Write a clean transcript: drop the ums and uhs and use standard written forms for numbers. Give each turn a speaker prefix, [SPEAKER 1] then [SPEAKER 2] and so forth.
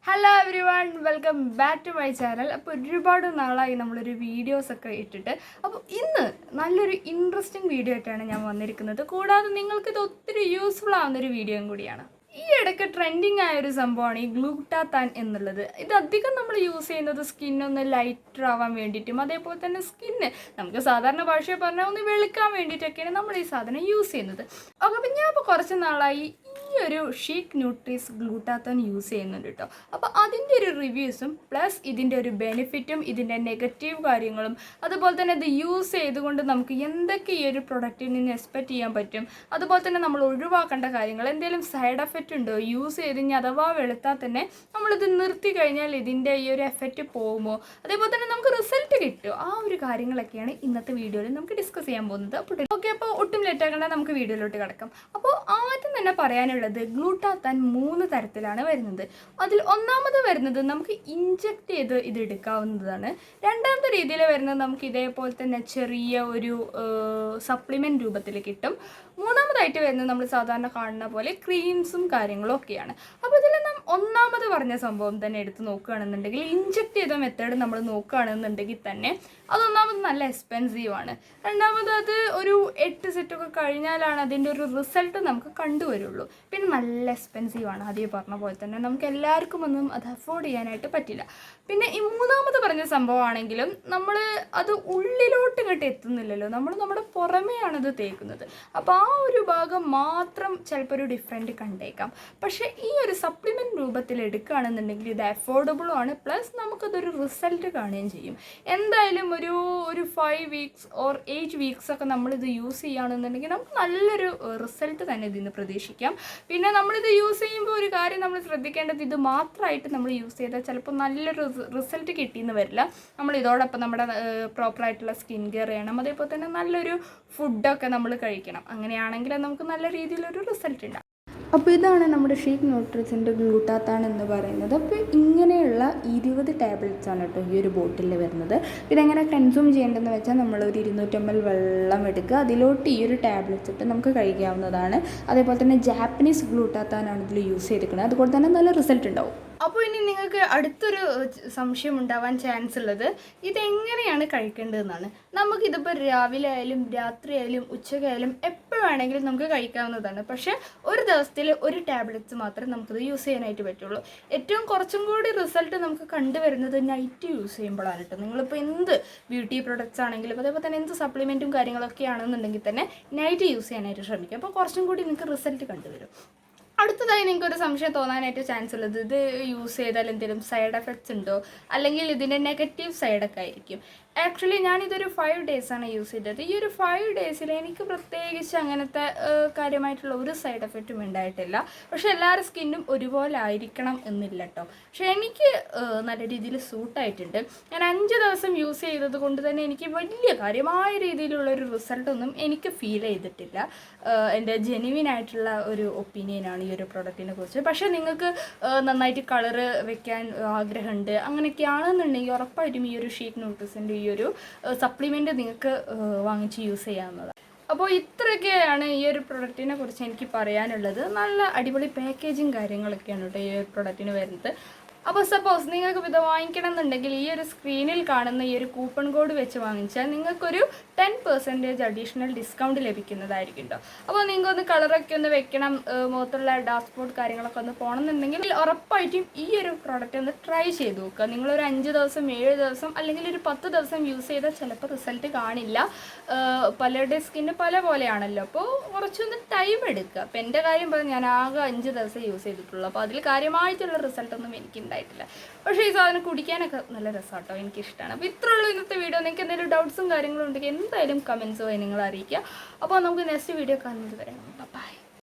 [SPEAKER 1] Hello everyone, welcome back to my channel. അപ്പോൾ ഒരുപാട് നാളായി നമ്മളൊരു വീഡിയോസൊക്കെ ഇട്ടിട്ട്. അപ്പോൾ ഇന്ന് നല്ലൊരു ഇൻട്രസ്റ്റിംഗ് വീഡിയോ ആയിട്ടാണ് ഞാൻ വന്നിരിക്കുന്നത്. കൂടാതെ നിങ്ങൾക്കിത് ഒത്തിരി യൂസ്ഫുൾ ആവുന്നൊരു വീഡിയോയും കൂടിയാണ്. ഈ ഇടയ്ക്ക് ട്രെൻഡിങ് ആയൊരു സംഭവമാണ് ഈ ഗ്ലൂട്ടാത്താൻ എന്നുള്ളത്. ഇത് അധികം നമ്മൾ യൂസ് ചെയ്യുന്നത് സ്കിന്നൊന്ന് ലൈറ്റർ ആവാൻ വേണ്ടിയിട്ടും അതേപോലെ തന്നെ സ്കിന്ന് നമുക്ക് സാധാരണ ഭാഷയിൽ പറഞ്ഞാൽ ഒന്ന് വെളുക്കാൻ വേണ്ടിയിട്ടൊക്കെയാണ് നമ്മൾ ഈ സാധനം യൂസ് ചെയ്യുന്നത്. അപ്പോൾ ഞാൻ ഇപ്പോൾ കുറച്ച് നാളായി ഈ ഒരു ഷീക്ക് ന്യൂട്രീസ് ഗ്ലൂട്ടാത്താൻ യൂസ് ചെയ്യുന്നുണ്ട് കേട്ടോ. അപ്പോൾ അതിൻ്റെ ഒരു റിവ്യൂസും പ്ലസ് ഇതിൻ്റെ ഒരു ബെനിഫിറ്റും ഇതിൻ്റെ നെഗറ്റീവ് കാര്യങ്ങളും അതുപോലെ തന്നെ ഇത് യൂസ് ചെയ്തുകൊണ്ട് നമുക്ക് എന്തൊക്കെ ഈ ഒരു പ്രൊഡക്റ്റിൽ നിന്ന് എക്സ്പെക്റ്റ് ചെയ്യാൻ പറ്റും, അതുപോലെ തന്നെ നമ്മൾ ഒഴിവാക്കേണ്ട കാര്യങ്ങൾ, എന്തെങ്കിലും സൈഡ് എഫക്റ്റ് ഉണ്ടോ, യൂസ് ചെയ്ത് കഴിഞ്ഞാൽ അഥവാ വെളുത്താൽ തന്നെ നമ്മളിത് നിർത്തി കഴിഞ്ഞാൽ ഇതിൻ്റെ ഈ ഒരു എഫക്റ്റ് പോകുമോ, അതേപോലെ തന്നെ നമുക്ക് റിസൾട്ട് കിട്ടുമോ, ആ ഒരു കാര്യങ്ങളൊക്കെയാണ് ഇന്നത്തെ വീഡിയോയിൽ നമുക്ക് ഡിസ്കസ് ചെയ്യാൻ പോകുന്നത്. അപ്പോൾ ഒട്ടും ലേറ്റാക്കണ്ട, നമുക്ക് വീഡിയോയിലോട്ട് കിടക്കാം. അപ്പോൾ ആദ്യം തന്നെ പറയാനുള്ളത് ഗ്ലൂട്ടാത്താൻ 3 തരത്തിലാണ് വരുന്നത്. അതിൽ ഒന്നാമത് വരുന്നത് നമുക്ക് ഇഞ്ചക്ട് ചെയ്ത് ഇത് എടുക്കാവുന്നതാണ്. രണ്ടാമത്തെ രീതിയിൽ വരുന്നത് നമുക്ക് ഇതേപോലെ തന്നെ ചെറിയ ഒരു സപ്ലിമെൻറ്റ് രൂപത്തിൽ കിട്ടും. മൂന്നാമതായിട്ട് വരുന്നത് നമ്മൾ സാധാരണ കാണുന്ന പോലെ ക്രീംസും കാര്യങ്ങളും ഒക്കെയാണ്. അപ്പോൾ ഇതിൽ നാം ഒന്നാമത് പറഞ്ഞ സംഭവം തന്നെ എടുത്ത് നോക്കുകയാണെന്നുണ്ടെങ്കിൽ, ഇഞ്ചക്ട് ചെയ്ത മെത്തേഡ് നമ്മൾ നോക്കുകയാണെന്നുണ്ടെങ്കിൽ തന്നെ അതൊന്നാമത് നല്ല എക്സ്പെൻസീവാണ്. രണ്ടാമത് അത് ഒരു 8 സെറ്റൊക്കെ കഴിഞ്ഞാലാണ് അതിൻ്റെ ഒരു റിസൾട്ട് നമുക്ക് കണ്ടുവരുള്ളൂ. പിന്നെ നല്ല എക്സ്പെൻസീവാണ്. അതേ പറഞ്ഞ പോലെ തന്നെ നമുക്ക് എല്ലാവർക്കും ഒന്നും അത് അഫോർഡ് ചെയ്യാനായിട്ട് പറ്റില്ല. പിന്നെ ഈ മൂന്നാമത് പറഞ്ഞ സംഭവമാണെങ്കിലും നമ്മൾ അത് ഉള്ളിലോട്ട് ഇങ്ങോട്ട് എത്തുന്നില്ലല്ലോ, നമ്മൾ നമ്മുടെ പുറമെയാണ് ഇത് തേക്കുന്നത്. അപ്പോൾ ആ ഒരു ഭാഗം മാത്രം ചിലപ്പോൾ ഒരു ഡിഫറൻറ്റ് കണ്ടേക്കാം. പക്ഷേ ഈ ഒരു സപ്ലിമെൻറ്റ് രൂപത്തിൽ എടുക്കുകയാണെന്നുണ്ടെങ്കിൽ ഇത് അഫോർഡബിളും ആണ്, പ്ലസ് നമുക്കതൊരു റിസൾട്ട് കാണുകയും ചെയ്യും. എന്തായാലും ഒരു 5 വീക്സ് ഓർ 8 വീക്സ് ഒക്കെ നമ്മളിത് യൂസ് ചെയ്യുകയാണെന്നുണ്ടെങ്കിൽ നമുക്ക് നല്ലൊരു റിസൾട്ട് തന്നെ ഇതിൽ നിന്ന് പ്രതീക്ഷിക്കാം. പിന്നെ നമ്മളിത് യൂസ് ചെയ്യുമ്പോൾ ഒരു കാര്യം നമ്മൾ ശ്രദ്ധിക്കേണ്ടത്, ഇത് മാത്രമായിട്ട് നമ്മൾ യൂസ് ചെയ്താൽ ചിലപ്പോൾ നല്ലൊരു റിസൾട്ട് കിട്ടിയെന്ന് വരില്ല. നമ്മൾ ഇതോടൊപ്പം നമ്മുടെ പ്രോപ്പറായിട്ടുള്ള സ്കിൻ കെയർ ചെയ്യണം, അതേപോലെ തന്നെ നല്ലൊരു ഫുഡൊക്കെ നമ്മൾ കഴിക്കണം. അങ്ങനെയാണെങ്കിൽ നമുക്ക് നല്ല രീതിയിലൊരു റിസൾട്ട് ഉണ്ടാകും. അപ്പോൾ ഇതാണ് നമ്മുടെ ഷീക്ക് ന്യൂട്രീസിൻ്റെ ഗ്ലൂട്ടാത്താൻ എന്ന് പറയുന്നത്. അപ്പോൾ ഇങ്ങനെയുള്ള 20 ടാബ്ലറ്റ്സ് ആണ് കേട്ടോ ഈ ഒരു ബോട്ടിലിൽ വരുന്നത്. ഇതെങ്ങനെ കൺസ്യൂം ചെയ്യേണ്ടതെന്ന് വെച്ചാൽ നമ്മളൊരു 200 ml വെള്ളം എടുക്കുക, അതിലോട്ട് ഈ ഒരു ടാബ്ലറ്റ്സ് ഇട്ട് നമുക്ക് കഴിക്കാവുന്നതാണ്. അതേപോലെ തന്നെ ജാപ്പനീസ് ഗ്ലൂട്ടാത്താനാണ് ഇതിൽ യൂസ് ചെയ്തിരിക്കുന്നത്, അതുപോലെ തന്നെ നല്ല റിസൾട്ട് ഉണ്ടാവും. അപ്പോൾ ഇനി നിങ്ങൾക്ക് അടുത്തൊരു സംശയം ഉണ്ടാവാൻ ചാൻസ് ഉള്ളത്, ഇതെങ്ങനെയാണ് കഴിക്കേണ്ടതെന്നാണ്. നമുക്കിതിപ്പോൾ രാവിലെ ആയാലും രാത്രി ആയാലും ഉച്ചക്കായാലും എപ്പോൾ വേണമെങ്കിലും നമുക്ക് കഴിക്കാവുന്നതാണ്. പക്ഷേ ഒരു ദിവസത്തിൽ ഒരു ടാബ്ലറ്റ്സ് മാത്രമേ നമുക്കിത് യൂസ് ചെയ്യാനായിട്ട് പറ്റുള്ളൂ. ഏറ്റവും കുറച്ചും കൂടി റിസൾട്ട് നമുക്ക് കണ്ടുവരുന്നത് നൈറ്റ് യൂസ് ചെയ്യുമ്പോഴാണ് കേട്ടോ. നിങ്ങളിപ്പോൾ എന്ത് ബ്യൂട്ടി പ്രൊഡക്ട്സ് ആണെങ്കിലും അതേപോലെ തന്നെ എന്ത് സപ്ലിമെൻറ്റും കാര്യങ്ങളൊക്കെ ആണെന്നുണ്ടെങ്കിൽ തന്നെ നൈറ്റ് യൂസ് ചെയ്യാനായിട്ട് ശ്രമിക്കുക. അപ്പോൾ കുറച്ചും കൂടി നിങ്ങൾക്ക് റിസൾട്ട് കണ്ടുവരും. അടുത്തതായി നിങ്ങൾക്കൊരു സംശയം തോന്നാനായിട്ട് ചാൻസ് ഉള്ളത്, ഇത് യൂസ് ചെയ്താൽ എന്തെങ്കിലും സൈഡ് എഫക്ട്സ് ഉണ്ടോ, അല്ലെങ്കിൽ ഇതിൻ്റെ നെഗറ്റീവ് സൈഡൊക്കെ ആയിരിക്കും. ആക്ച്വലി ഞാനിതൊരു 5 ഡേയ്സാണ് യൂസ് ചെയ്തത്. ഈ ഒരു 5 ഡേയ്സിൽ എനിക്ക് പ്രത്യേകിച്ച് അങ്ങനത്തെ കാര്യമായിട്ടുള്ള ഒരു സൈഡ് എഫക്റ്റും ഉണ്ടായിട്ടില്ല. പക്ഷേ എല്ലാവരുടെ സ്കിന്നും ഒരുപോലെ ആയിരിക്കണം എന്നില്ല കേട്ടോ. പക്ഷേ എനിക്ക് നല്ല രീതിയിൽ സൂട്ടായിട്ടുണ്ട്. ഞാൻ 5 ദിവസം യൂസ് ചെയ്തത് കൊണ്ട് തന്നെ എനിക്ക് വലിയ കാര്യമായ രീതിയിലുള്ളൊരു റിസൾട്ടൊന്നും എനിക്ക് ഫീൽ ചെയ്തിട്ടില്ല. എൻ്റെ ജെനുവിനായിട്ടുള്ള ഒരു ഒപ്പീനിയനാണ് ഈ ഒരു പ്രൊഡക്റ്റിനെ കുറിച്ച്. പക്ഷേ നിങ്ങൾക്ക് നന്നായിട്ട് കളറ് വെക്കാൻ ആഗ്രഹമുണ്ട് അങ്ങനെയൊക്കെയാണെന്നുണ്ടെങ്കിൽ ഉറപ്പായിട്ടും ഈ ഒരു ഷീക്ക് ന്യൂട്രീസിൻ്റെ ഈ ഒരു സപ്ലിമെൻറ്റ് നിങ്ങൾക്ക് വാങ്ങിച്ച് യൂസ് ചെയ്യാവുന്നതാണ്. അപ്പോൾ ഇത്രയൊക്കെയാണ് ഈ ഒരു പ്രൊഡക്റ്റിനെ കുറിച്ച് എനിക്ക് പറയാനുള്ളത്. നല്ല അടിപൊളി പാക്കേജിങ് കാര്യങ്ങളൊക്കെയാണ് കേട്ടോ ഈ ഒരു പ്രൊഡക്റ്റിന് വരുന്നത്. അപ്പോൾ സപ്പോസ് നിങ്ങൾക്ക് ഇത് വാങ്ങിക്കണം എന്നുണ്ടെങ്കിൽ ഈ ഒരു സ്ക്രീനിൽ കാണുന്ന ഈ ഒരു കൂപ്പൺ കോഡ് വെച്ച് വാങ്ങിച്ചാൽ നിങ്ങൾക്കൊരു 10% അഡീഷണൽ ഡിസ്കൗണ്ട് ലഭിക്കുന്നതായിരിക്കും കേട്ടോ. അപ്പോൾ നിങ്ങൾക്കൊന്ന് കളറൊക്കെ ഒന്ന് വെക്കണം, മുഖത്തുള്ള ഡാർക്ക് സ്പോട്ട് കാര്യങ്ങളൊക്കെ ഒന്ന് പോകണമെന്നുണ്ടെങ്കിൽ ഉറപ്പായിട്ടും ഈ ഒരു പ്രോഡക്റ്റ് ഒന്ന് ട്രൈ ചെയ്ത് നോക്കുക. നിങ്ങളൊരു 5 ദിവസം 7 ദിവസം അല്ലെങ്കിൽ ഒരു 10 ദിവസം യൂസ് ചെയ്താൽ ചിലപ്പോൾ റിസൾട്ട് കാണില്ല. പലരുടെ സ്കിന്ന് പല പോലെയാണല്ലോ, അപ്പോൾ കുറച്ചൊന്ന് ടൈം എടുക്കുക. അപ്പോൾ എൻ്റെ കാര്യം പറഞ്ഞാൽ ഞാൻ ആകെ 5 ദിവസം യൂസ് ചെയ്തിട്ടുള്ളൂ. അപ്പോൾ അതിൽ കാര്യമായിട്ടുള്ള റിസൾട്ടൊന്നും എനിക്ക് ഉണ്ടായിട്ടില്ല. പക്ഷേ ഈ സാധനം കുടിക്കാനൊക്കെ നല്ല രസമാട്ടോ, എനിക്കിഷ്ടമാണ്. അപ്പോൾ ഇത്രയുള്ളൂ ഇന്നത്തെ വീഡിയോ. നിങ്ങൾക്ക് എന്തെങ്കിലും ഡൗട്ട്സും കാര്യങ്ങളും ഉണ്ടെങ്കിൽ എന്തായാലും കമൻസ് വഴി നിങ്ങൾ അറിയിക്കുക. അപ്പോൾ നമുക്ക് നെക്സ്റ്റ് വീഡിയോ കാണുന്നത് വരെ ബൈ.